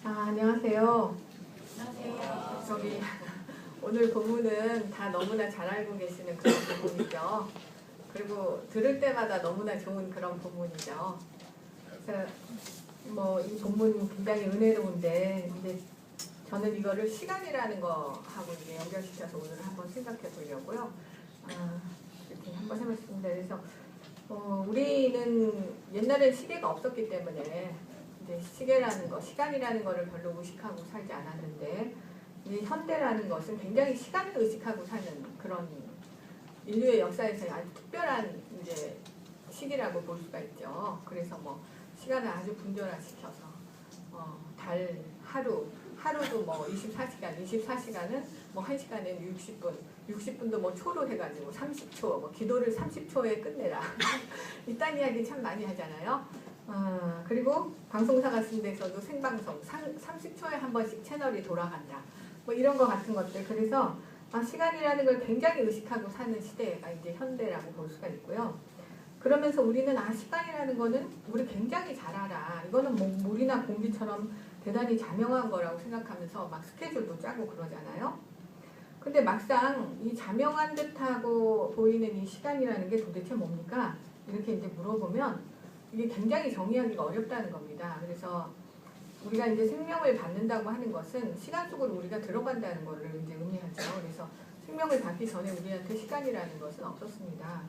안녕하세요. 안녕하세요. 저기 오늘 본문은 다 너무나 잘 알고 계시는 그런 본문이죠. 그리고 들을 때마다 너무나 좋은 그런 본문이죠. 그래서 이 본문 굉장히 은혜로운데 이제 저는 이거를 시간이라는 거하고 이제 연결시켜서 오늘 한번 생각해 보려고요. 이렇게 한번 해봤습니다. 그래서 우리는 옛날에 시계가 없었기 때문에 이제 시계라는 거, 시간이라는 거를 별로 의식하고 살지 않았는데 이 현대라는 것은 굉장히 시간을 의식하고 사는 그런 인류의 역사에서 아주 특별한 이제 시기라고 볼 수가 있죠. 그래서 시간을 아주 분절화시켜서 달, 하루도 24시간은 1시간은 60분, 60분도 초로 해가지고 30초, 기도를 30초에 끝내라. 이딴 이야기 참 많이 하잖아요. 그리고 방송사 같은 데서도 생방송 30초에 한 번씩 채널이 돌아간다. 이런 거 같은 것들. 그래서 시간이라는 걸 굉장히 의식하고 사는 시대가 이제 현대라고 볼 수가 있고요. 그러면서 우리는 시간이라는 거는 우리 굉장히 잘 알아. 이거는 물이나 공기처럼 대단히 자명한 거라고 생각하면서 막 스케줄도 짜고 그러잖아요. 근데 막상 이 자명한 듯하고 보이는 이 시간이라는 게 도대체 뭡니까? 이렇게 이제 물어보면 이게 굉장히 정의하기가 어렵다는 겁니다. 그래서 우리가 이제 생명을 받는다고 하는 것은 시간 속으로 우리가 들어간다는 것을 이제 의미하죠. 그래서 생명을 받기 전에 우리한테 시간이라는 것은 없었습니다.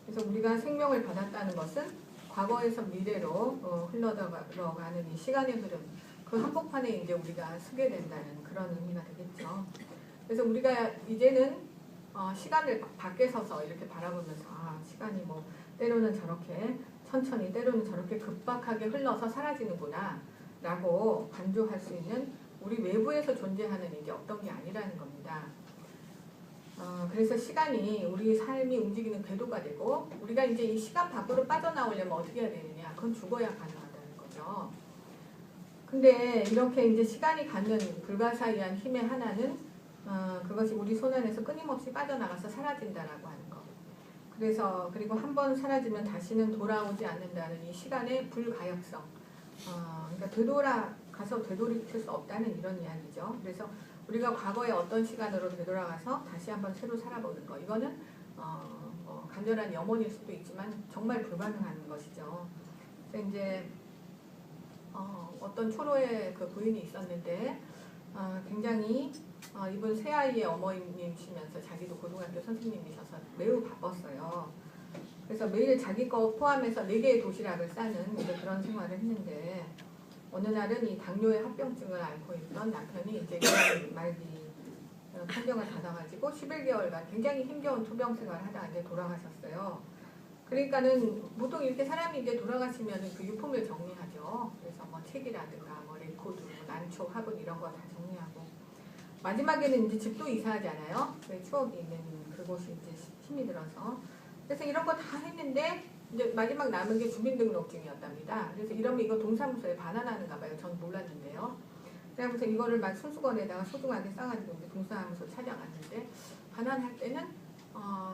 그래서 우리가 생명을 받았다는 것은 과거에서 미래로 흘러가는 이 시간의 흐름, 그 한복판에 이제 우리가 서게 된다는 그런 의미가 되겠죠. 그래서 우리가 이제는 시간을 밖에 서서 이렇게 바라보면서 시간이 때로는 저렇게 천천히 때로는 저렇게 급박하게 흘러서 사라지는구나 라고 간주할 수 있는 우리 외부에서 존재하는 이제 어떤 게 아니라는 겁니다. 그래서 시간이 우리 삶이 움직이는 궤도가 되고 우리가 이제 이 시간 밖으로 빠져나오려면 어떻게 해야 되느냐, 그건 죽어야 가능하다는 거죠. 근데 이렇게 이제 시간이 갖는 불가사의한 힘의 하나는 그것이 우리 손 안에서 끊임없이 빠져나가서 사라진다라고 하는 거. 그리고 한 번 사라지면 다시는 돌아오지 않는다는 이 시간의 불가역성. 그러니까 되돌아가서 되돌이킬 수 없다는 이런 이야기죠. 그래서 우리가 과거에 어떤 시간으로 되돌아가서 다시 한번 새로 살아보는 거. 이거는 간절한 염원일 수도 있지만 정말 불가능한 것이죠. 그래서 이제 어떤 초로의 그 부인이 있었는데 굉장히 이분 새아이의 어머님이시면서 자기도 고등학교 선생님이셔서 매우 바빴어요. 그래서 매일 자기 거 포함해서 4개의 도시락을 싸는 이제 그런 생활을 했는데 어느 날은 이 당뇨의 합병증을 앓고 있던 남편이 이제 말기 판정을 받아가지고 11개월간 굉장히 힘겨운 투병 생활을 하다가 이제 돌아가셨어요. 그러니까는 보통 이렇게 사람이 이제 돌아가시면 그 유품을 정리하죠. 그래서 책이라든가 레코드, 난초, 화분 이런 거 다 정리하고 마지막에는 이제 집도 이사하잖아요. 추억이 있는 그곳이 이제 힘이 들어서 그래서 이런 거 다 했는데 이제 마지막 남은 게 주민등록증이었답니다. 그래서 이러면 이거 동사무소에 반환하는가 봐요. 전 몰랐는데요. 그래서 이거를 막 손수건에다가 소중하게 싸가지고 이제 동사무소 찾아갔는데 반환할 때는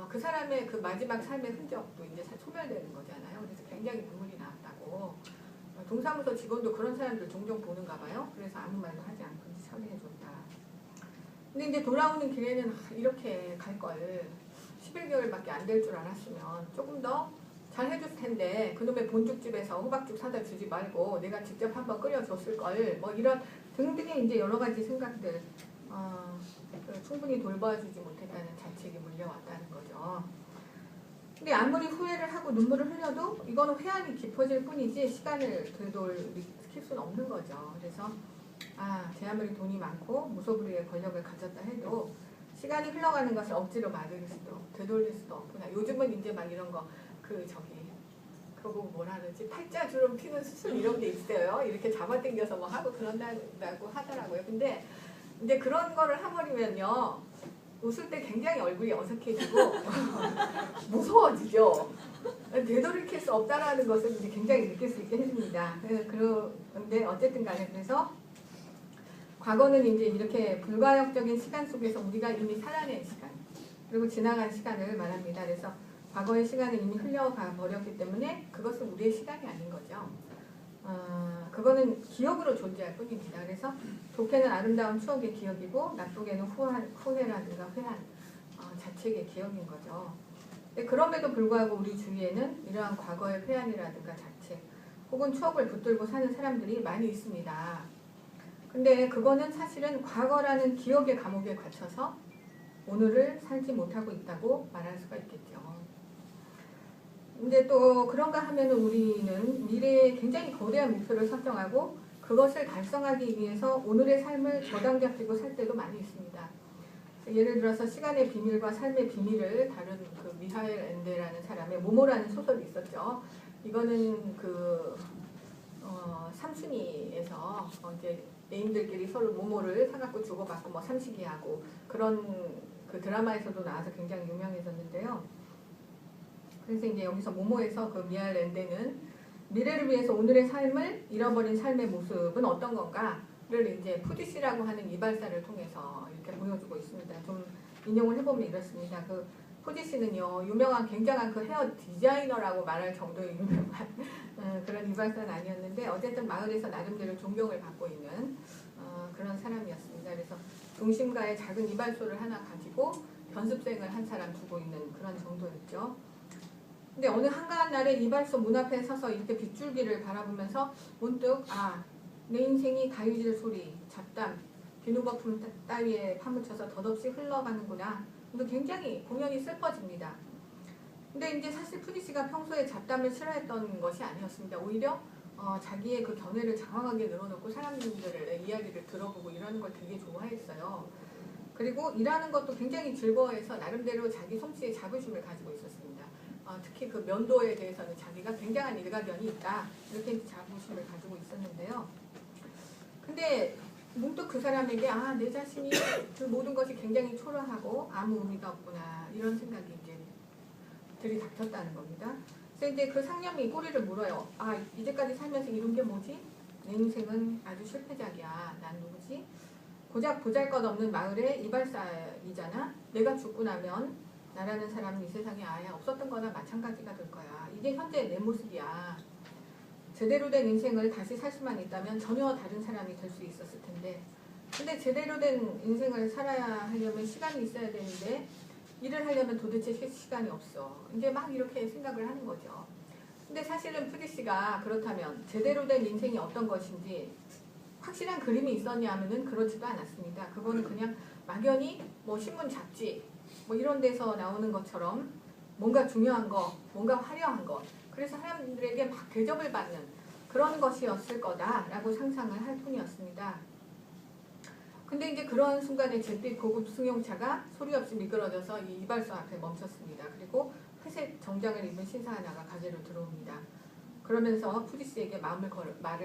그 사람의 그 마지막 삶의 흔적도 이제 소멸되는 거잖아요. 그래서 굉장히 눈물이 나왔다고. 동사무소 직원도 그런 사람들 종종 보는가 봐요. 그래서 아무 말도 하지 않고 처리해줬다. 근데 이제 돌아오는 길에는 이렇게 갈 걸 11개월밖에 안 될 줄 알았으면 조금 더 잘 해줄 텐데 그놈의 본죽집에서 호박죽 사다 주지 말고 내가 직접 한번 끓여줬을 걸 이런 등등의 이제 여러 가지 생각들 충분히 돌봐주지 못했다는 자책이 물려왔다는 거죠. 근데 아무리 후회를 하고 눈물을 흘려도 이거는 회한이 깊어질 뿐이지 시간을 되돌이킬 수는 없는 거죠. 그래서 제 아무리 돈이 많고 무소불위의 권력을 가졌다 해도 시간이 흘러가는 것을 억지로 막을 수도 되돌릴 수도 없구나. 요즘은 이제 막 이런 거 그거 뭐라 그러지? 팔자주름 피는 수술 이런 게 있어요. 이렇게 잡아당겨서 하고 그런다고 하더라고요. 근데 이제 그런 거를 해버리면요. 웃을 때 굉장히 얼굴이 어색해지고 무서워지죠. 되돌이킬 수 없다라는 것을 이제 굉장히 느낄 수 있게 해줍니다. 그런데 어쨌든 간에 그래서 과거는 이제 이렇게 불가역적인 시간 속에서 우리가 이미 살아낸 시간 그리고 지나간 시간을 말합니다. 그래서 과거의 시간은 이미 흘러가 버렸기 때문에 그것은 우리의 시간이 아닌 거죠. 그거는 기억으로 존재할 뿐입니다. 그래서 좋게는 아름다운 추억의 기억이고 나쁘게는 후회라든가 회한 자책의 기억인 거죠. 근데 그럼에도 불구하고 우리 주위에는 이러한 과거의 회한이라든가 자책 혹은 추억을 붙들고 사는 사람들이 많이 있습니다. 근데 그거는 사실은 과거라는 기억의 감옥에 갇혀서 오늘을 살지 못하고 있다고 말할 수가 있겠죠. 근데 또 그런가 하면 우리는 미래에 굉장히 거대한 목표를 설정하고 그것을 달성하기 위해서 오늘의 삶을 저당잡히고 살 때도 많이 있습니다. 예를 들어서 시간의 비밀과 삶의 비밀을 다룬 그 미하엘 엔데라는 사람의 모모라는 소설이 있었죠. 이거는 그 삼순이에서 이제 애인들끼리 서로 모모를 사갖고 주고받고 뭐 삼식이하고 그런 그 드라마에서도 나와서 굉장히 유명해졌는데요. 그래서 이제 여기서 모모에서 그 미하엘 엔데는 미래를 위해서 오늘의 삶을 잃어버린 삶의 모습은 어떤 건가를 이제 푸디씨라고 하는 이발사를 통해서 이렇게 보여주고 있습니다. 좀 인용을 해보면 이렇습니다. 그 푸디씨는요 유명한 굉장한 그 헤어 디자이너라고 말할 정도의 유명한 그런 이발사는 아니었는데 어쨌든 마을에서 나름대로 존경을 받고 있는 그런 사람이었습니다. 그래서 중심가에 작은 이발소를 하나 가지고 견습생을 한 사람 두고 있는 그런 정도였죠. 근데 어느 한가한 날에 이발소 문 앞에 서서 이렇게 빗줄기를 바라보면서 문득 내 인생이 가위질 소리, 잡담, 비누거품 따위에 파묻혀서 덧없이 흘러가는구나. 굉장히 공연이 슬퍼집니다. 근데 이제 사실 푸디씨가 평소에 잡담을 싫어했던 것이 아니었습니다. 오히려 자기의 그 견해를 장황하게 늘어놓고 사람들의 이야기를 들어보고 이러는 걸 되게 좋아했어요. 그리고 일하는 것도 굉장히 즐거워해서 나름대로 자기 솜씨에 자부심을 가지고 있었습니다. 특히 그 면도에 대해서는 자기가 굉장한 일가견이 있다. 이렇게 자부심을 가지고 있었는데요. 근데 문득 그 사람에게 내 자신이 그 모든 것이 굉장히 초라하고 아무 의미가 없구나 이런 생각이 이제 들이닥쳤다는 겁니다. 그래서 이제 그 상념이 꼬리를 물어요. 이제까지 살면서 이룬 게 뭐지? 내 인생은 아주 실패작이야. 난 누구지? 고작 보잘것없는 마을의 이발사이잖아. 내가 죽고 나면 나라는 사람은 이 세상에 아예 없었던 거나 마찬가지가 될 거야. 이게 현재 내 모습이야. 제대로 된 인생을 다시 살 수만 있다면 전혀 다른 사람이 될 수 있었을 텐데 근데 제대로 된 인생을 살아야 하려면 시간이 있어야 되는데 일을 하려면 도대체 시간이 없어. 이제 막 이렇게 생각을 하는 거죠. 근데 사실은 푸디씨가 그렇다면 제대로 된 인생이 어떤 것인지 확실한 그림이 있었냐 하면은 그렇지도 않았습니다. 그거는 그냥 막연히 뭐 신문 잡지 뭐 이런 데서 나오는 것처럼 뭔가 중요한 거, 뭔가 화려한 것 그래서 사람들에게 막 대접을 받는 그런 것이었을 거다라고 상상을 할 뿐이었습니다. 근데 이제 그런 순간에 잿빛 고급 승용차가 소리 없이 미끄러져서 이 이발소 앞에 멈췄습니다. 그리고 회색 정장을 입은 신사 하나가 가게로 들어옵니다. 그러면서 푸디씨에게 말을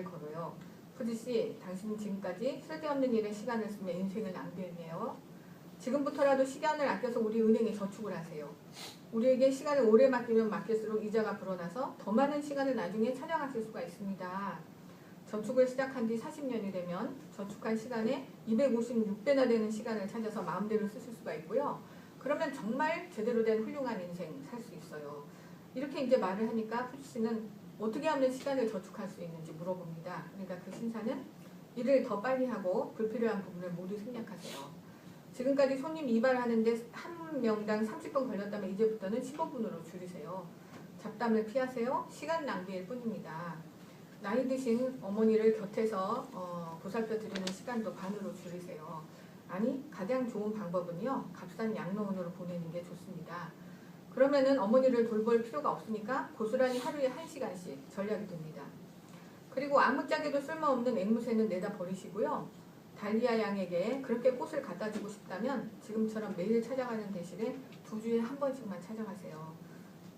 걸어요. 푸디씨, 당신은 지금까지 쓸데없는 일에 시간을 쓰며 인생을 낭비했네요. 지금부터라도 시간을 아껴서 우리 은행에 저축을 하세요. 우리에게 시간을 오래 맡기면 맡길수록 이자가 불어나서 더 많은 시간을 나중에 차량하실 수가 있습니다. 저축을 시작한 지 40년이 되면 저축한 시간에 256배나 되는 시간을 찾아서 마음대로 쓰실 수가 있고요. 그러면 정말 제대로 된 훌륭한 인생 살 수 있어요. 이렇게 이제 말을 하니까 푸디씨는 어떻게 하면 시간을 저축할 수 있는지 물어봅니다. 그러니까 그 신사는 일을 더 빨리 하고 불필요한 부분을 모두 생략하세요. 지금까지 손님 이발하는데 한 명당 30분 걸렸다면 이제부터는 15분으로 줄이세요. 잡담을 피하세요. 시간 낭비일 뿐입니다. 나이 드신 어머니를 곁에서 보살펴 드리는 시간도 반으로 줄이세요. 아니 가장 좋은 방법은요. 값싼 양로원으로 보내는 게 좋습니다. 그러면은 어머니를 돌볼 필요가 없으니까 고스란히 하루에 1시간씩 전략이 됩니다. 그리고 아무짝에도 쓸모없는 앵무새는 내다 버리시고요. 달리아 양에게 그렇게 꽃을 갖다 주고 싶다면 지금처럼 매일 찾아가는 대신에 2주에 한 번씩만 찾아가세요.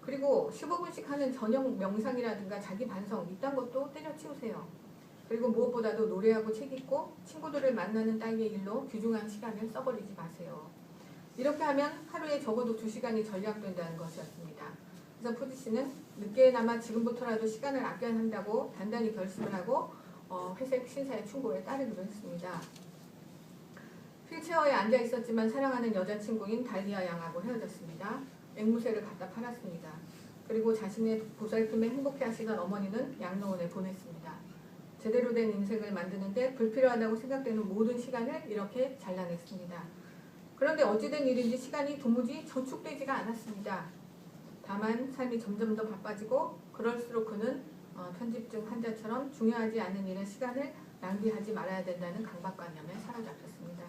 그리고 15분씩 하는 저녁 명상이라든가 자기 반성 이딴 것도 때려치우세요. 그리고 무엇보다도 노래하고 책 읽고 친구들을 만나는 따위의 일로 귀중한 시간을 써버리지 마세요. 이렇게 하면 하루에 적어도 2시간이 절약된다는 것이었습니다. 그래서 푸디씨는 늦게나마 지금부터라도 시간을 아껴야 한다고 단단히 결심을 하고 회색 신사의 충고에 따르기로 했습니다. 휠체어에 앉아 있었지만 사랑하는 여자친구인 달리아 양하고 헤어졌습니다. 앵무새를 갖다 팔았습니다. 그리고 자신의 보살핌에 행복해하시던 어머니는 양로원에 보냈습니다. 제대로 된 인생을 만드는데 불필요하다고 생각되는 모든 시간을 이렇게 잘라냈습니다. 그런데 어찌된 일인지 시간이 도무지 저축되지가 않았습니다. 다만 삶이 점점 더 바빠지고 그럴수록 그는 편집증 환자처럼 중요하지 않은 일에 시간을 낭비하지 말아야 된다는 강박관념에 사로잡혔습니다.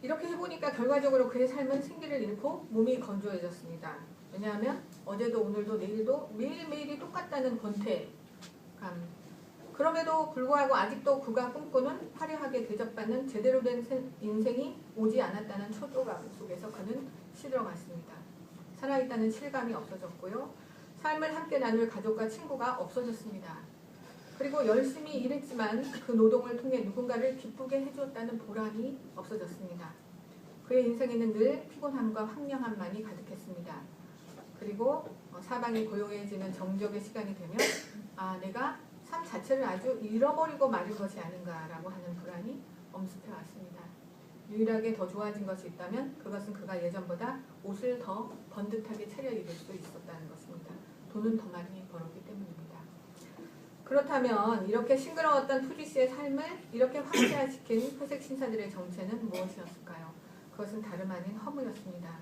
이렇게 해보니까 결과적으로 그의 삶은 생기를 잃고 몸이 건조해졌습니다. 왜냐하면 어제도 오늘도 내일도 매일매일이 똑같다는 권태감. 그럼에도 불구하고 아직도 그가 꿈꾸는 화려하게 대접받는 제대로 된 인생이 오지 않았다는 초조감 속에서 그는 시들어갔습니다. 살아있다는 실감이 없어졌고요. 삶을 함께 나눌 가족과 친구가 없어졌습니다. 그리고 열심히 일했지만 그 노동을 통해 누군가를 기쁘게 해주었다는 보람이 없어졌습니다. 그의 인생에는 늘 피곤함과 황량함만이 가득했습니다. 그리고 사방이 고요해지는 정적의 시간이 되면 내가 삶 자체를 아주 잃어버리고 말을 것이 아닌가라고 하는 불안이 엄습해 왔습니다. 유일하게 더 좋아진 것이 있다면 그것은 그가 예전보다 옷을 더 번듯하게 차려입을 수 있었다는 것입니다. 돈은 더 많이 벌었기 때문입니다. 그렇다면 이렇게 싱그러웠던 푸지씨의 삶을 이렇게 황폐화시킨 회색 신사들의 정체는 무엇이었을까요? 그것은 다름 아닌 허무였습니다.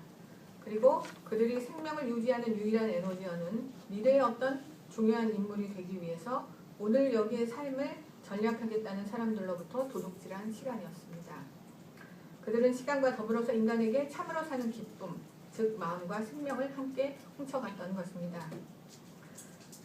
그리고 그들이 생명을 유지하는 유일한 에너지어는 미래의 어떤 중요한 인물이 되기 위해서 오늘 여기의 삶을 전략하겠다는 사람들로부터 도둑질한 시간이었습니다. 그들은 시간과 더불어서 인간에게 참으로 사는 기쁨, 즉 마음과 생명을 함께 훔쳐갔던 것입니다.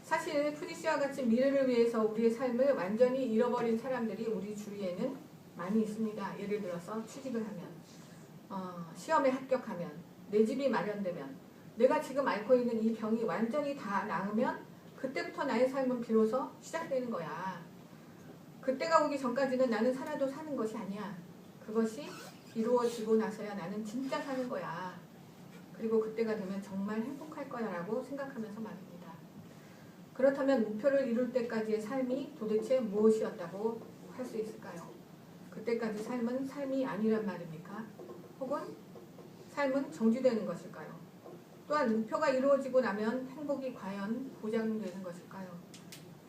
사실 푸지씨와 같이 미래를 위해서 우리의 삶을 완전히 잃어버린 사람들이 우리 주위에는 많이 있습니다. 예를 들어서 취직을 하면, 시험에 합격하면, 내 집이 마련되면, 내가 지금 앓고 있는 이 병이 완전히 다 나으면 그때부터 나의 삶은 비로소 시작되는 거야. 그때가 오기 전까지는 나는 살아도 사는 것이 아니야. 그것이 이루어지고 나서야 나는 진짜 사는 거야. 그리고 그때가 되면 정말 행복할 거야 라고 생각하면서 말입니다. 그렇다면 목표를 이룰 때까지의 삶이 도대체 무엇이었다고 할 수 있을까요? 그때까지 삶은 삶이 아니란 말입니까? 혹은 삶은 정지되는 것일까요? 또한 목표가 이루어지고 나면 행복이 과연 보장되는 것일까요?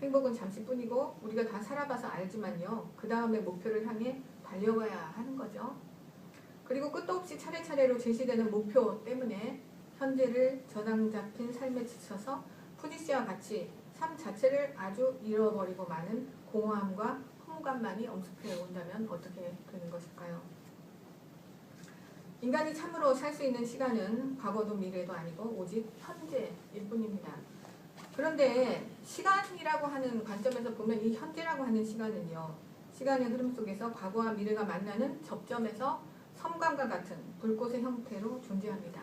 행복은 잠시뿐이고 우리가 다 살아봐서 알지만요. 그 다음에 목표를 향해 달려가야 하는 거죠. 그리고 끝도 없이 차례차례로 제시되는 목표 때문에 현재를 저당 잡힌 삶에 지쳐서 푸지씨와 같이 삶 자체를 아주 잃어버리고 마는 공허함과 허무감만이 엄습해 온다면 어떻게 되는 것일까요? 인간이 참으로 살 수 있는 시간은 과거도 미래도 아니고 오직 현재일 뿐입니다. 그런데 시간이라고 하는 관점에서 보면 이 현재라고 하는 시간은요. 시간의 흐름 속에서 과거와 미래가 만나는 접점에서 섬광과 같은 불꽃의 형태로 존재합니다.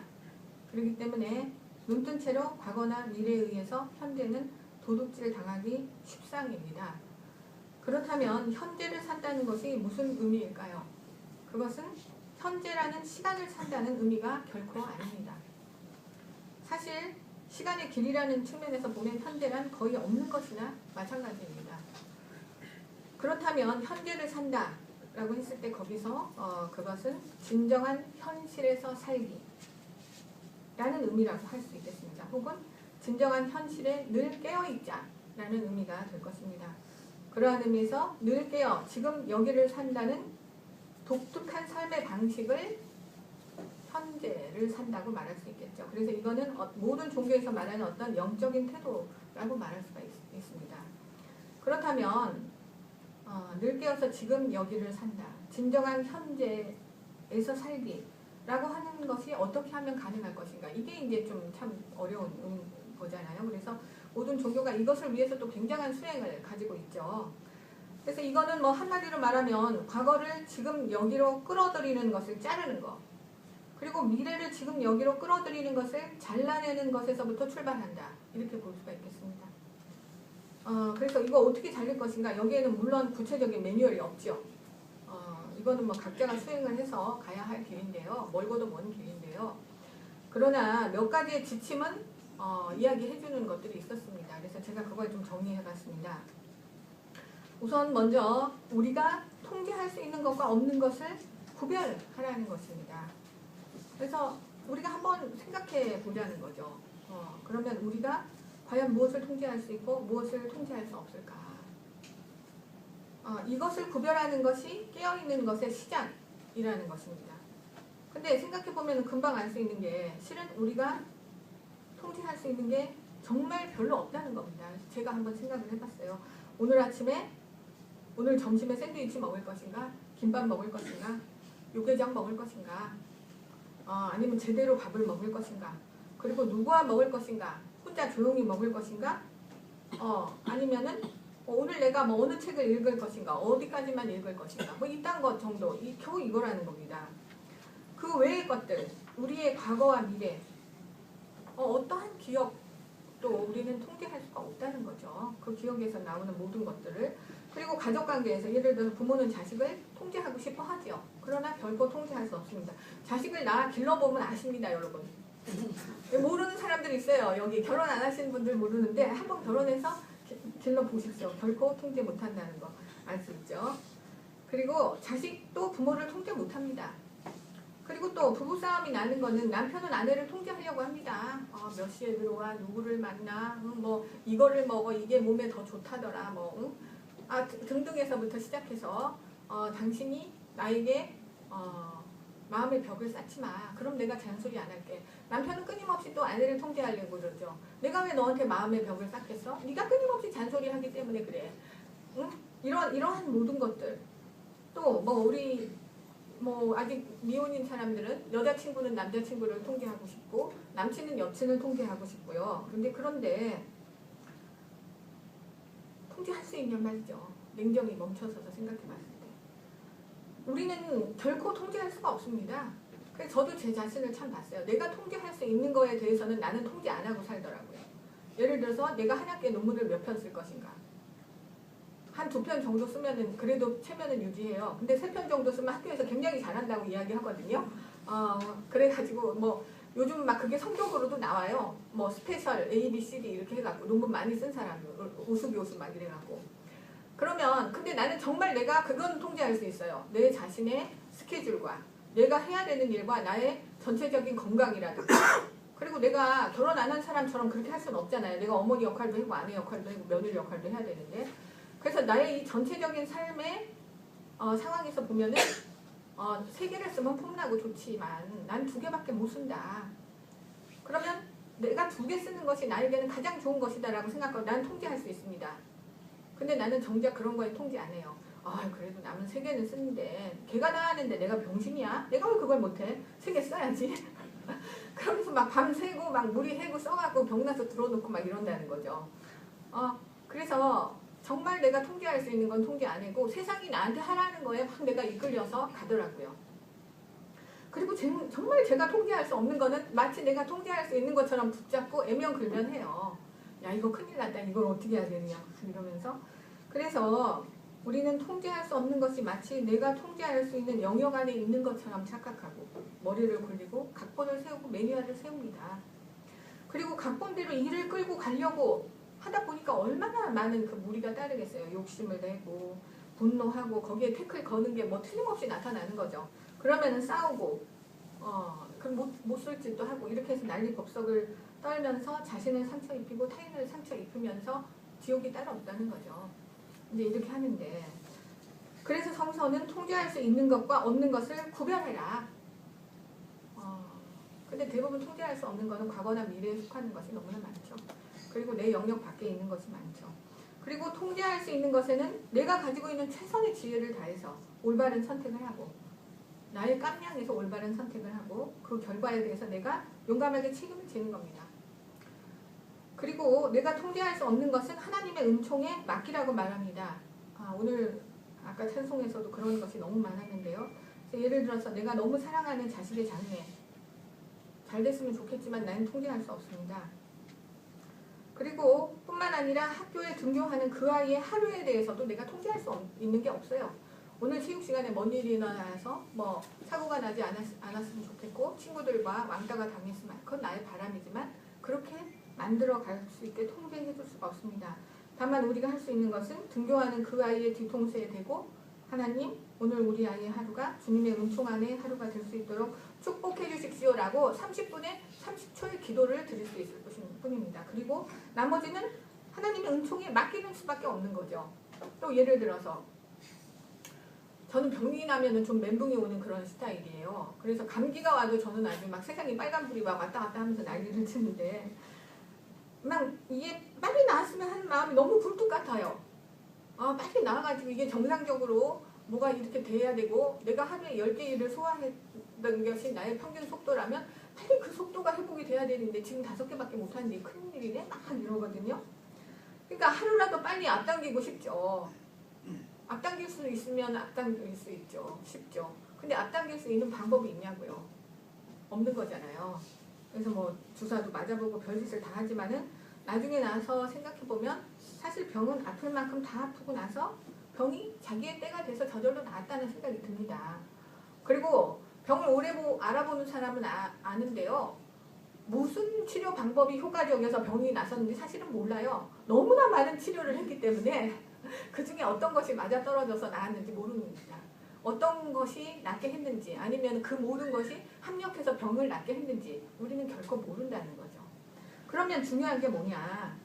그렇기 때문에 눈뜬 채로 과거나 미래에 의해서 현재는 도둑질 당하기 십상입니다. 그렇다면 현재를 산다는 것이 무슨 의미일까요? 그것은 현재라는 시간을 산다는 의미가 결코 아닙니다. 사실 시간의 길이라는 측면에서 보면 현재란 거의 없는 것이나 마찬가지입니다. 그렇다면 현재를 산다 라고 했을 때 거기서 그것은 진정한 현실에서 살기 라는 의미라고 할 수 있겠습니다. 혹은 진정한 현실에 늘 깨어있자 라는 의미가 될 것입니다. 그러한 의미에서 늘 깨어 지금 여기를 산다는 독특한 삶의 방식을 현재를 산다고 말할 수 있겠죠. 그래서 이거는 모든 종교에서 말하는 어떤 영적인 태도라고 말할 수가 있습니다. 그렇다면 늘 깨어서 지금 여기를 산다. 진정한 현재에서 살기라고 하는 것이 어떻게 하면 가능할 것인가. 이게 이제 좀 참 어려운 거잖아요. 그래서 모든 종교가 이것을 위해서 또 굉장한 수행을 가지고 있죠. 그래서 이거는 뭐 한마디로 말하면 과거를 지금 여기로 끌어들이는 것을 자르는 것, 그리고 미래를 지금 여기로 끌어들이는 것을 잘라내는 것에서부터 출발한다. 이렇게 볼 수가 있겠습니다. 그래서 이거 어떻게 잘릴 것인가. 여기에는 물론 구체적인 매뉴얼이 없죠. 이거는 뭐 각자가 수행을 해서 가야 할 길인데요. 멀고도 먼 길인데요. 그러나 몇 가지의 지침은 이야기해주는 것들이 있었습니다. 그래서 제가 그걸 좀 정리해봤습니다. 우선 먼저 우리가 통제할 수 있는 것과 없는 것을 구별하라는 것입니다. 그래서 우리가 한번 생각해 보자는 거죠. 그러면 우리가 과연 무엇을 통제할 수 있고 무엇을 통제할 수 없을까? 이것을 구별하는 것이 깨어있는 것의 시작이라는 것입니다. 근데 생각해보면 금방 알 수 있는 게 실은 우리가 통제할 수 있는 게 정말 별로 없다는 겁니다. 제가 한번 생각을 해봤어요. 오늘 점심에 샌드위치 먹을 것인가? 김밥 먹을 것인가? 육개장 먹을 것인가? 아니면 제대로 밥을 먹을 것인가? 그리고 누구와 먹을 것인가? 혼자 조용히 먹을 것인가? 아니면은 오늘 내가 뭐 어느 책을 읽을 것인가? 어디까지만 읽을 것인가? 뭐 이딴 것 정도. 겨우 이거라는 겁니다. 그 외의 것들, 우리의 과거와 미래, 어떠한 기억도 우리는 통제할 수가 없다는 거죠. 그 기억에서 나오는 모든 것들을. 그리고 가족관계에서 예를 들어서 부모는 자식을 통제하고 싶어 하죠. 그러나 결코 통제할 수 없습니다. 자식을 낳아 길러보면 아십니다, 여러분. 모르는 사람들이 있어요. 여기 결혼 안 하신 분들 모르는데 한번 결혼해서 길러보십시오. 결코 통제 못한다는 거 알 수 있죠. 그리고 자식도 부모를 통제 못합니다. 그리고 또 부부싸움이 나는 거는 남편은 아내를 통제하려고 합니다. 몇 시에 들어와, 누구를 만나, 뭐 이거를 먹어, 이게 몸에 더 좋다더라, 등등에서부터 시작해서 당신이 나에게 마음의 벽을 쌓지 마. 그럼 내가 잔소리 안 할게. 남편은 끊임없이 또 아내를 통제하려고 그러죠. 내가 왜 너한테 마음의 벽을 쌓겠어? 네가 끊임없이 잔소리하기 때문에 그래. 응? 이러한 모든 것들. 또 우리 아직 미혼인 사람들은 여자친구는 남자친구를 통제하고 싶고 남친은 여친을 통제하고 싶고요. 그런데 통제할 수 있냔 말이죠. 냉정히 멈춰서서 생각해봤을 때 우리는 결코 통제할 수가 없습니다. 그래서 저도 제 자신을 참 봤어요. 내가 통제할 수 있는 거에 대해서는 나는 통제 안 하고 살더라고요. 예를 들어서 내가 한 학기에 논문을 몇 편 쓸 것인가. 한 2편 정도 쓰면은 그래도 체면은 유지해요. 근데 3편 정도 쓰면 학교에서 굉장히 잘한다고 이야기하거든요. 그래가지고 요즘 막 그게 성적으로도 나와요. 스페셜 A, B, C, D 이렇게 해갖고 논문 많이 쓴 사람, 우수교수 막 이래갖고. 그러면 근데 나는 정말 내가 그건 통제할 수 있어요. 내 자신의 스케줄과 내가 해야 되는 일과 나의 전체적인 건강이라든가. 그리고 내가 결혼 안 한 사람처럼 그렇게 할 수는 없잖아요. 내가 어머니 역할도 하고 아내 역할도 하고 며느리 역할도 해야 되는데. 그래서 나의 이 전체적인 삶의 상황에서 보면은 3개를 쓰면 폼나고 좋지만 난 2개밖에 못 쓴다. 그러면 내가 2개 쓰는 것이 나에게는 가장 좋은 것이다라고 생각하고 난 통제할 수 있습니다. 근데 나는 정작 그런 거에 통제 안 해요. 그래도 남은 3개는 쓰는데 걔가 다 하는데 내가 병신이야? 내가 왜 그걸 못해? 3개 써야지. 그러면서 막 밤새고 막 무리해고 써갖고 병나서 들어놓고 막 이런다는 거죠. 그래서 정말 내가 통제할 수 있는 건 통제 안 하고 세상이 나한테 하라는 거에 막 내가 이끌려서 가더라고요. 그리고 정말 제가 통제할 수 없는 거는 마치 내가 통제할 수 있는 것처럼 붙잡고 애명글면해요. 야 이거 큰일 났다. 이걸 어떻게 해야 되느냐 이러면서. 그래서 우리는 통제할 수 없는 것이 마치 내가 통제할 수 있는 영역 안에 있는 것처럼 착각하고 머리를 굴리고 각본을 세우고 매뉴얼을 세웁니다. 그리고 각본대로 일을 끌고 가려고 하다 보니까 얼마나 많은 그 무리가 따르겠어요. 욕심을 내고 분노하고 거기에 태클 거는 게 틀림없이 나타나는 거죠. 그러면은 싸우고 그럼 못 쓸 짓도 하고 이렇게 해서 난리법석을 떨면서 자신을 상처 입히고 타인을 상처 입히면서 지옥이 따로 없다는 거죠. 이제 이렇게 하는데 그래서 성서는 통제할 수 있는 것과 없는 것을 구별해라. 근데 대부분 통제할 수 없는 것은 과거나 미래에 속하는 것이 너무나 많죠. 그리고 내 영역 밖에 있는 것이 많죠. 그리고 통제할 수 있는 것에는 내가 가지고 있는 최선의 지혜를 다해서 올바른 선택을 하고 나의 깜냥에서 올바른 선택을 하고 그 결과에 대해서 내가 용감하게 책임을 지는 겁니다. 그리고 내가 통제할 수 없는 것은 하나님의 은총에 맡기라고 말합니다. 오늘 아까 찬송에서도 그런 것이 너무 많았는데요. 예를 들어서 내가 너무 사랑하는 자식의 장래 잘 됐으면 좋겠지만 나는 통제할 수 없습니다. 그리고 뿐만 아니라 학교에 등교하는 그 아이의 하루에 대해서도 내가 통제할 수 있는 게 없어요. 오늘 체육 시간에 뭔 일이 일어나서 사고가 나지 않았으면 좋겠고 친구들과 왕따가 당했으면 그건 나의 바람이지만 그렇게 만들어 갈 수 있게 통제해 줄 수가 없습니다. 다만 우리가 할 수 있는 것은 등교하는 그 아이의 뒤통수에 대고 하나님 오늘 우리 아이의 하루가 주님의 은총 안에 하루가 될 수 있도록 축복해 주십시오라고 30분에 30초의 기도를 드릴 수 있을 뿐입니다. 그리고 나머지는 하나님의 은총에 맡기는 수밖에 없는 거죠. 또 예를 들어서 저는 병이 나면은 좀 멘붕이 오는 그런 스타일이에요. 그래서 감기가 와도 저는 아주 막 세상에 빨간불이 막 왔다 갔다 하면서 난리를 치는데 막 이게 빨리 나았으면 하는 마음이 너무 굴뚝 같아요. 빨리 나와가지고 이게 정상적으로 뭐가 이렇게 돼야 되고 내가 하루에 10개 일을 소화했던 것이 나의 평균 속도라면 빨리 그 속도가 회복이 돼야 되는데 지금 5개밖에 못하는데 큰일이네? 막 이러거든요. 그러니까 하루라도 빨리 앞당기고 싶죠. 앞당길 수 있으면 앞당길 수 있죠. 쉽죠. 근데 앞당길 수 있는 방법이 있냐고요. 없는 거잖아요. 그래서 뭐 주사도 맞아보고 별짓을 다 하지만은 나중에 나서 생각해보면 사실 병은 아플 만큼 다 아프고 나서 병이 자기의 때가 돼서 저절로 나았다는 생각이 듭니다. 그리고 병을 오래 알아보는 사람은 아는데요. 무슨 치료 방법이 효과적이어서 병이 나섰는지 사실은 몰라요. 너무나 많은 치료를 했기 때문에 그 중에 어떤 것이 맞아떨어져서 나았는지 모릅니다. 어떤 것이 낫게 했는지 아니면 그 모든 것이 합력해서 병을 낫게 했는지 우리는 결코 모른다는 거죠. 그러면 중요한 게 뭐냐.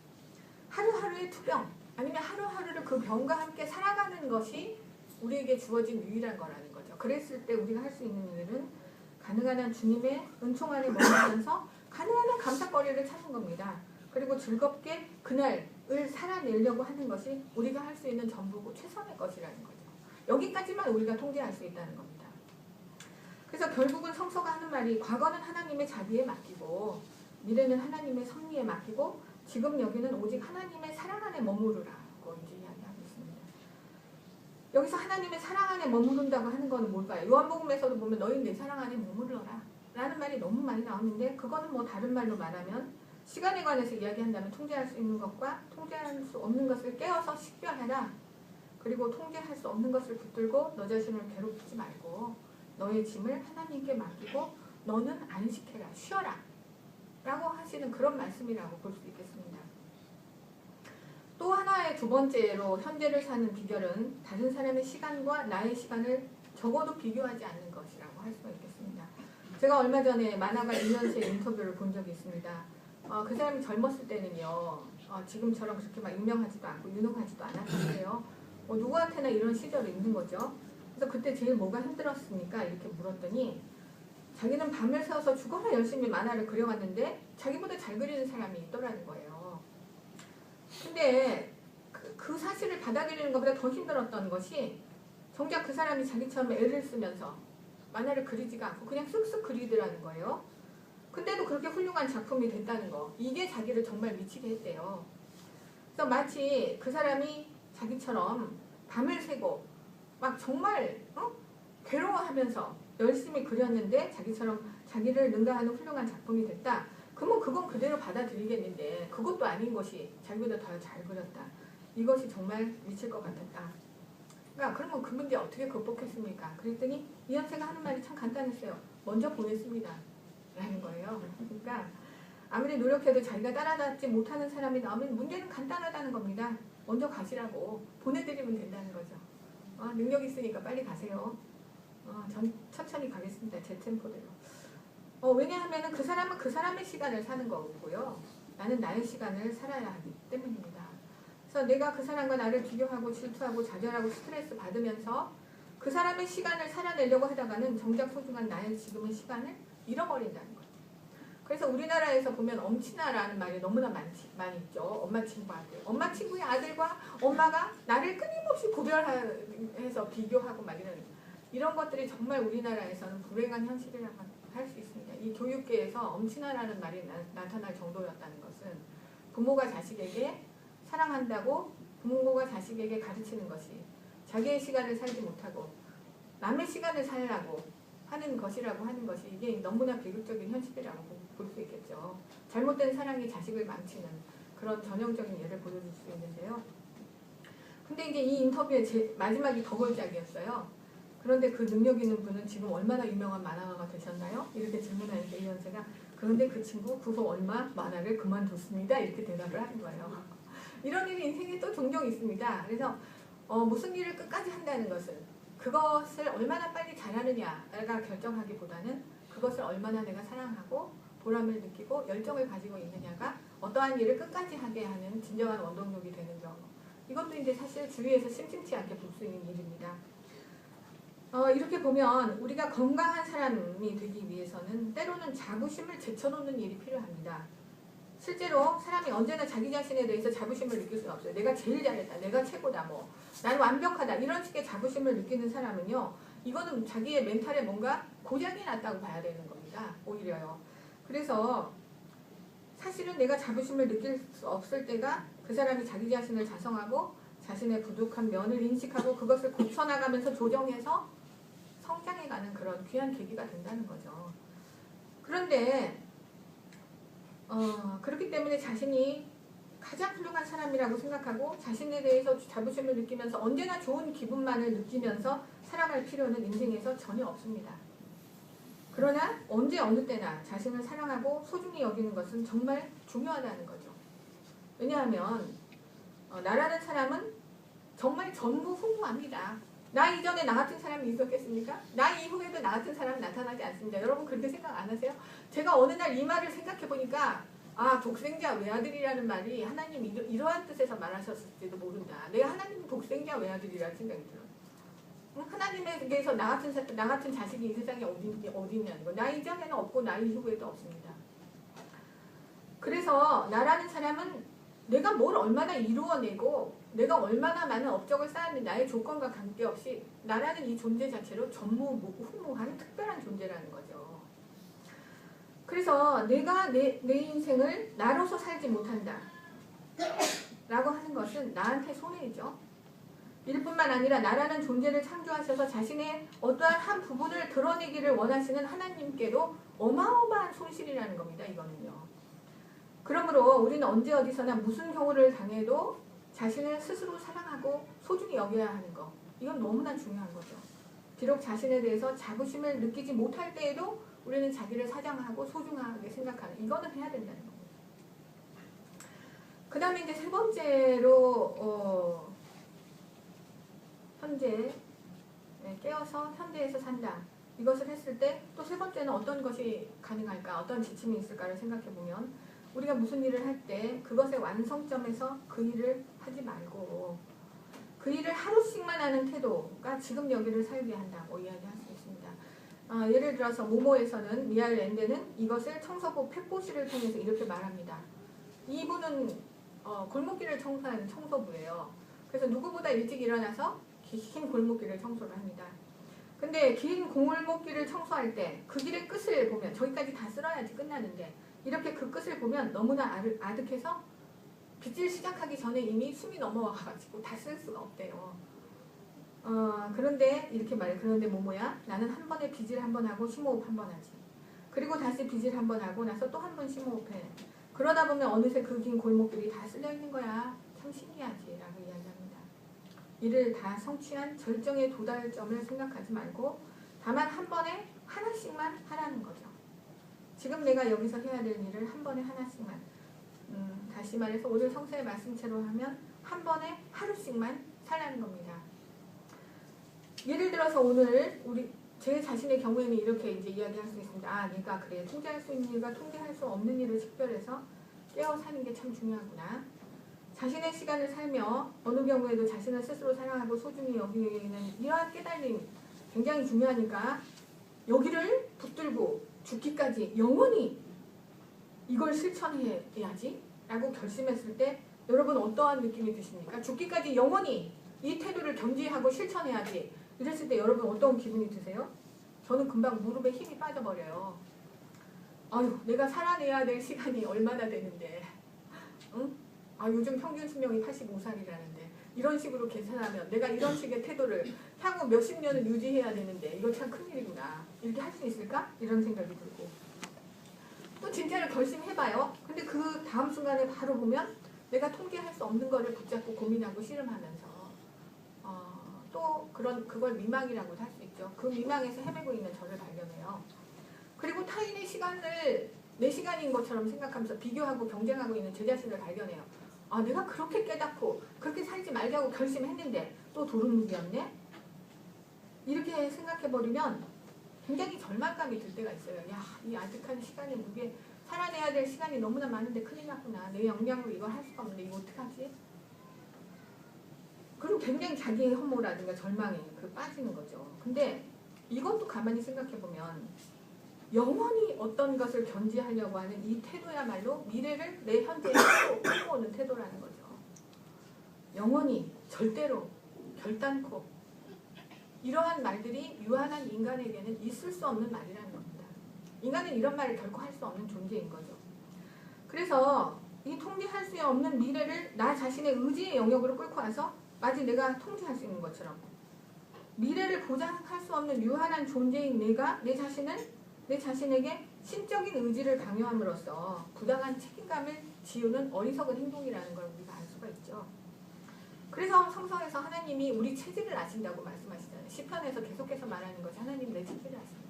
하루하루의 투병 아니면 하루하루를 그 병과 함께 살아가는 것이 우리에게 주어진 유일한 거라는 거죠. 그랬을 때 우리가 할 수 있는 일은 가능한 한 주님의 은총 안에 머무면서 가능한 한 감사거리를 찾는 겁니다. 그리고 즐겁게 그날을 살아내려고 하는 것이 우리가 할 수 있는 전부고 최선의 것이라는 거죠. 여기까지만 우리가 통제할 수 있다는 겁니다. 그래서 결국은 성서가 하는 말이 과거는 하나님의 자비에 맡기고 미래는 하나님의 섭리에 맡기고 지금 여기는 오직 하나님의 사랑 안에 머무르라고 이제 이야기하고 있습니다. 여기서 하나님의 사랑 안에 머무른다고 하는 거는 뭘까요? 요한복음에서도 보면 너희는 내 사랑 안에 머무르라 라는 말이 너무 많이 나오는데 그거는 뭐 다른 말로 말하면 시간에 관해서 이야기한다면 통제할 수 있는 것과 통제할 수 없는 것을 깨어서 식별하라. 그리고 통제할 수 없는 것을 붙들고 너 자신을 괴롭히지 말고 너의 짐을 하나님께 맡기고 너는 안식해라, 쉬어라 라고 하시는 그런 말씀이라고 볼 수 있겠습니다. 또 하나의 두 번째로 현재를 사는 비결은 다른 사람의 시간과 나의 시간을 적어도 비교하지 않는 것이라고 할 수가 있겠습니다. 제가 얼마 전에 만화가 이면세 인터뷰를 본 적이 있습니다. 그 사람이 젊었을 때는요. 지금처럼 그렇게 막 유명하지도 않고 유능하지도 않았는데요. 누구한테나 이런 시절이 있는 거죠. 그래서 그때 제일 뭐가 힘들었습니까? 이렇게 물었더니 자기는 밤을 새워서 죽어라 열심히 만화를 그려왔는데 자기보다 잘 그리는 사람이 있더라는 거예요. 근데 그 사실을 받아들이는 것보다 더 힘들었던 것이 정작 그 사람이 자기처럼 애를 쓰면서 만화를 그리지가 않고 그냥 쓱쓱 그리더라는 거예요. 근데도 그렇게 훌륭한 작품이 됐다는 거. 이게 자기를 정말 미치게 했대요. 그래서 마치 그 사람이 자기처럼 밤을 새고 막 정말 괴로워하면서 열심히 그렸는데 자기처럼 자기를 능가하는 훌륭한 작품이 됐다. 그러면 그건 그대로 받아들이겠는데 그것도 아닌 것이 자기보다 더 잘 그렸다. 이것이 정말 미칠 것 같았다. 그러니까 그러면 그 문제 어떻게 극복했습니까? 그랬더니 이현세가 하는 말이 참 간단했어요. 먼저 보냈습니다. 라는 거예요. 그러니까 아무리 노력해도 자기가 따라잡지 못하는 사람이 나오면 문제는 간단하다는 겁니다. 먼저 가시라고 보내드리면 된다는 거죠. 능력 있으니까 빨리 가세요. 전 천천히 가겠습니다. 제 템포대로. 왜냐하면 그 사람은 그 사람의 시간을 사는 거고요. 나는 나의 시간을 살아야 하기 때문입니다. 그래서 내가 그 사람과 나를 비교하고 질투하고 좌절하고 스트레스 받으면서 그 사람의 시간을 살아내려고 하다가는 정작 소중한 나의 지금의 시간을 잃어버린다는 거죠. 그래서 우리나라에서 보면 엄친아라는 말이 너무나 많이 있죠. 엄마 친구 아들. 엄마 친구의 아들과 엄마가 나를 끊임없이 구별해서 비교하고 막 이런 것들이 정말 우리나라에서는 불행한 현실이라고 할 수 있습니다. 이 교육계에서 엄친아라는 말이 나타날 정도였다는 것은 부모가 자식에게 사랑한다고 부모가 자식에게 가르치는 것이 자기의 시간을 살지 못하고 남의 시간을 살라고 하는 것이라고 하는 것이 이게 너무나 비극적인 현실이라고 볼 수 있겠죠. 잘못된 사랑이 자식을 망치는 그런 전형적인 예를 보여줄 수 있는데요. 근데 이제 이 인터뷰의 마지막이 더 걸작이었어요. 그런데 그 능력 있는 분은 지금 얼마나 유명한 만화가가 되셨나요? 이렇게 질문하니까 이현세가 그런데 그 친구 그 후 얼마 만화를 그만뒀습니다. 이렇게 대답을 하는 거예요. 이런 일이 인생에 또 종종 있습니다. 그래서 무슨 일을 끝까지 한다는 것은 그것을 얼마나 빨리 잘하느냐가 결정하기보다는 그것을 얼마나 내가 사랑하고 보람을 느끼고 열정을 가지고 있느냐가 어떠한 일을 끝까지 하게 하는 진정한 원동력이 되는 경우. 이것도 이제 사실 주위에서 심심치 않게 볼 수 있는 일입니다. 이렇게 보면 우리가 건강한 사람이 되기 위해서는 때로는 자부심을 제쳐놓는 일이 필요합니다. 실제로 사람이 언제나 자기 자신에 대해서 자부심을 느낄 수는 없어요. 내가 제일 잘했다, 내가 최고다, 뭐 나는 완벽하다, 이런 식의 자부심을 느끼는 사람은요, 이거는 자기의 멘탈에 뭔가 고장이 났다고 봐야 되는 겁니다. 오히려요. 그래서 사실은 내가 자부심을 느낄 수 없을 때가 그 사람이 자기 자신을 자성하고 자신의 부족한 면을 인식하고 그것을 고쳐나가면서 조정해서 성장해가는 그런 귀한 계기가 된다는 거죠. 그런데 그렇기 때문에 자신이 가장 훌륭한 사람이라고 생각하고 자신에 대해서 자부심을 느끼면서 언제나 좋은 기분만을 느끼면서 살아갈 필요는 인생에서 전혀 없습니다. 그러나 언제 어느 때나 자신을 사랑하고 소중히 여기는 것은 정말 중요하다는 거죠. 왜냐하면 나라는 사람은 정말 전무후무합니다. 나 이전에 나 같은 사람이 있었겠습니까? 나 이후에도 나 같은 사람이 나타나지 않습니다. 여러분 그렇게 생각 안 하세요? 제가 어느 날 이 말을 생각해 보니까 독생자 외아들이라는 말이 하나님이 이러한 뜻에서 말하셨을지도 모른다. 내가 하나님 독생자 외아들이라는 생각이 들어요. 하나님에게서 나 같은 자식이 이 세상에 어디 있냐는 거. 나 이전에는 없고 나 이후에도 없습니다. 그래서 나라는 사람은 내가 뭘 얼마나 이루어내고 내가 얼마나 많은 업적을 쌓았는지 나의 조건과 관계없이 나라는 이 존재 자체로 전무후무한 특별한 존재라는 거죠. 그래서 내가 내 인생을 나로서 살지 못한다 라고 하는 것은 나한테 손해이죠. 이뿐만 아니라 나라는 존재를 창조하셔서 자신의 어떠한 한 부분을 드러내기를 원하시는 하나님께도 어마어마한 손실이라는 겁니다. 이거는요. 그러므로 우리는 언제 어디서나 무슨 경우를 당해도 자신을 스스로 사랑하고 소중히 여겨야 하는 것. 이건 너무나 중요한 거죠. 비록 자신에 대해서 자부심을 느끼지 못할 때에도 우리는 자기를 사랑하고 소중하게 생각하는, 이거는 해야 된다는 겁니다. 그 다음에 이제 세 번째로 현재 깨어서 현재에서 산다. 이것을 했을 때 또 세 번째는 어떤 것이 가능할까, 어떤 지침이 있을까를 생각해 보면 우리가 무슨 일을 할 때 그것의 완성점에서 그 일을 하지 말고 그 일을 하루씩만 하는 태도가 지금 여기를 살게 한다고 이야기할 수 있습니다. 예를 들어서 모모에서는 미알 랜드는 이것을 청소부 펫보시를 통해서 이렇게 말합니다. 이분은 골목길을 청소하는 청소부예요. 그래서 누구보다 일찍 일어나서 긴 골목길을 청소를 합니다. 근데 긴 골목길을 청소할 때 그 길의 끝을 보면 저기까지 다 쓸어야지 끝나는데 이렇게 그 끝을 보면 너무나 아득해서 빗질 시작하기 전에 이미 숨이 넘어와가지고 다 쓸 수가 없대요. 그런데 이렇게 말해. 그런데 모모야, 나는 한 번에 빗질 한 번 하고 심호흡 한 번 하지. 그리고 다시 빗질 한 번 하고 나서 또 한 번 심호흡해. 그러다 보면 어느새 그 긴 골목길이 다 쓸려 있는 거야. 참 신기하지 라고 이야기합니다. 이를 다 성취한 절정의 도달점을 생각하지 말고 다만 한 번에 하나씩만 하라는 거죠. 지금 내가 여기서 해야 될 일을 한 번에 하나씩만, 다시 말해서 오늘 성서의 말씀처럼 하면 한 번에 하루씩만 살라는 겁니다. 예를 들어서 오늘 제 자신의 경우에는 이렇게 이제 이야기할 수 있습니다. 내가 그래 통제할 수 있는 일과 통제할 수 없는 일을 식별해서 깨어 사는 게 참 중요하구나. 자신의 시간을 살며 어느 경우에도 자신을 스스로 사랑하고 소중히 여기는 이러한 깨달음 굉장히 중요하니까 여기를 붙들고 죽기까지 영원히 이걸 실천해야지 라고 결심했을 때 여러분 어떠한 느낌이 드십니까? 죽기까지 영원히 이 태도를 견지하고 실천해야지 이랬을 때 여러분 어떤 기분이 드세요? 저는 금방 무릎에 힘이 빠져버려요. 내가 살아내야 될 시간이 얼마나 되는데, 응? 요즘 평균 수명이 85살이라는데 이런 식으로 계산하면 내가 이런 식의 태도를 향후 몇십 년을 유지해야 되는데 이거 참 큰일이구나. 이렇게 할 수 있을까? 이런 생각이 들고 또 진짜로 결심해봐요. 근데 그 다음 순간에 바로 보면 내가 통제할 수 없는 거를 붙잡고 고민하고 씨름하면서 또 그걸 미망이라고도 할 수 있죠. 그 미망에서 헤매고 있는 저를 발견해요. 그리고 타인의 시간을 내 시간인 것처럼 생각하면서 비교하고 경쟁하고 있는 제 자신을 발견해요. 내가 그렇게 깨닫고 그렇게 살지 말자고 결심했는데 또 도루묵이었네? 이렇게 생각해버리면 굉장히 절망감이 들 때가 있어요. 이 아득한 시간의 무게, 살아내야 될 시간이 너무나 많은데 큰일 났구나. 내 역량으로 이걸 할 수가 없는데 이거 어떡하지? 그리고 굉장히 자기의 혐오라든가 절망에 빠지는 거죠. 근데 이것도 가만히 생각해 보면 영원히 어떤 것을 견지하려고 하는 이 태도야말로 미래를 내 현재에 끌고 오는 태도라는 거죠. 영원히, 절대로, 결단코 이러한 말들이 유한한 인간에게는 있을 수 없는 말이라는 겁니다. 인간은 이런 말을 결코 할 수 없는 존재인 거죠. 그래서 이 통제할 수 없는 미래를 나 자신의 의지의 영역으로 끌고 와서 마치 내가 통제할 수 있는 것처럼 미래를 보장할 수 없는 유한한 존재인 내가 내 자신에게 신적인 의지를 강요함으로써 부당한 책임감을 지우는 어리석은 행동이라는 걸 우리가 알 수가 있죠. 그래서 성경에서 하나님이 우리 체질을 아신다고 말씀하시잖아요. 시편에서 계속해서 말하는 것이 하나님 내 체질을 아신다.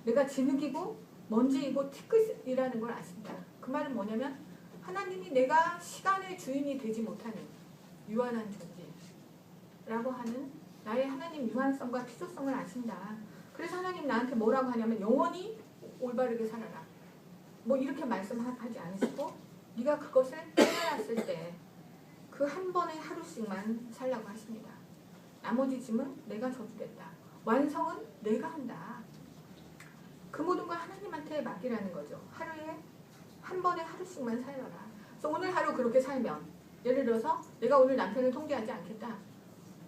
내가 진흙이고 먼지이고 티끌이라는 걸 아신다. 그 말은 뭐냐면 하나님이 내가 시간의 주인이 되지 못하는 유한한 존재라고 하는 나의 하나님 유한성과 피조성을 아신다. 그래서 하나님 나한테 뭐라고 하냐면 영원히 올바르게 살아라. 뭐 이렇게 말씀하지 않으시고 네가 그것을 깨달았을 때 그 한 번에 하루씩만 살라고 하십니다. 나머지 짐은 내가 져주겠다. 완성은 내가 한다. 그 모든 걸 하나님한테 맡기라는 거죠. 하루에 한 번에 하루씩만 살려라. 그래서 오늘 하루 그렇게 살면 예를 들어서 내가 오늘 남편을 통제하지 않겠다.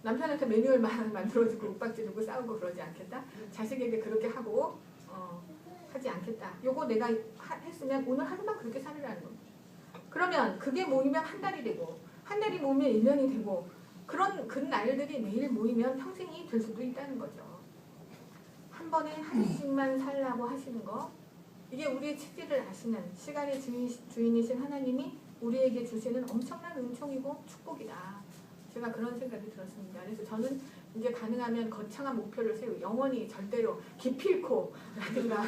남편한테 매뉴얼만 만들어주고 윽박지르고 싸우고 그러지 않겠다. 자식에게 그렇게 하고 하지 않겠다. 요거 내가 했으면 오늘 하루만 그렇게 살으라는 겁니다. 그러면 그게 모이면 한 달이 되고 한 달이 모이면 1년이 되고 그런 그 날들이 매일 모이면 평생이 될 수도 있다는 거죠. 한 번에 하루씩만 살라고 하시는 거 이게 우리의 체질을 아시는 시간의 주인이신 하나님이 우리에게 주시는 엄청난 은총이고 축복이다. 제가 그런 생각이 들었습니다. 그래서 저는 이제 가능하면 거창한 목표를 세우고 영원히 절대로 기필코 라든가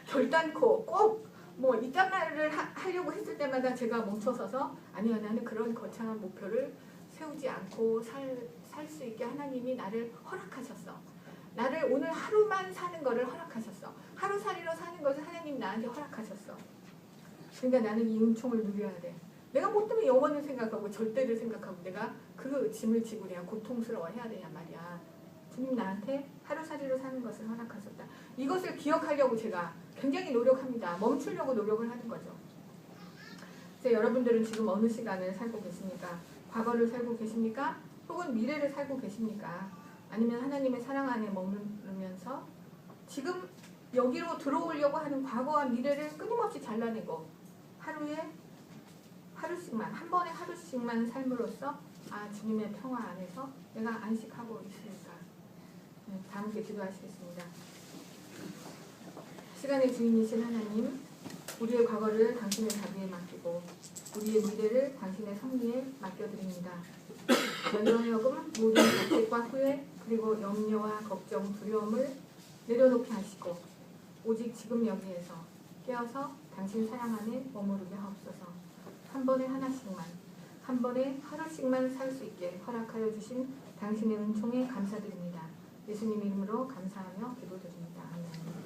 결단코 꼭 뭐 이딴 말을 하려고 했을 때마다 제가 멈춰서서 아니야 나는 그런 거창한 목표를 세우지 않고 살 수 있게 하나님이 나를 허락하셨어. 나를 오늘 하루만 사는 거를 허락하셨어. 하루살이로 사는 것을 하나님 나한테 허락하셨어. 그러니까 나는 이 은총을 누려야 돼. 내가 뭐 때문에 영원을 생각하고 절대를 생각하고 내가 그 짐을 지고 내가 고통스러워해야 되냐 말이야. 주님 나한테 하루살이로 사는 것을 허락하셨다. 이것을 기억하려고 제가 굉장히 노력합니다. 멈추려고 노력을 하는 거죠. 그래서 여러분들은 지금 어느 시간을 살고 계십니까? 과거를 살고 계십니까? 혹은 미래를 살고 계십니까? 아니면 하나님의 사랑 안에 머무르면서 지금 여기로 들어오려고 하는 과거와 미래를 끊임없이 잘라내고 하루에 하루씩만 한 번에 하루씩만 삶으로써 아 주님의 평화 안에서 내가 안식하고 있으니까 다 함께 기도하시겠습니다. 시간의 주인이신 하나님 우리의 과거를 당신의 자비에 맡기고 우리의 미래를 당신의 섭리에 맡겨드립니다. 연령여금 모든 자책과 후회 그리고 염려와 걱정 두려움을 내려놓게 하시고 오직 지금 여기에서 깨어서 당신 사랑 안에 머무르게 하옵소서. 한 번에 하나씩만 한 번에 하루씩만 살 수 있게 허락하여 주신 당신의 은총에 감사드립니다. 예수님 이름으로 감사하며 기도드립니다. 아멘.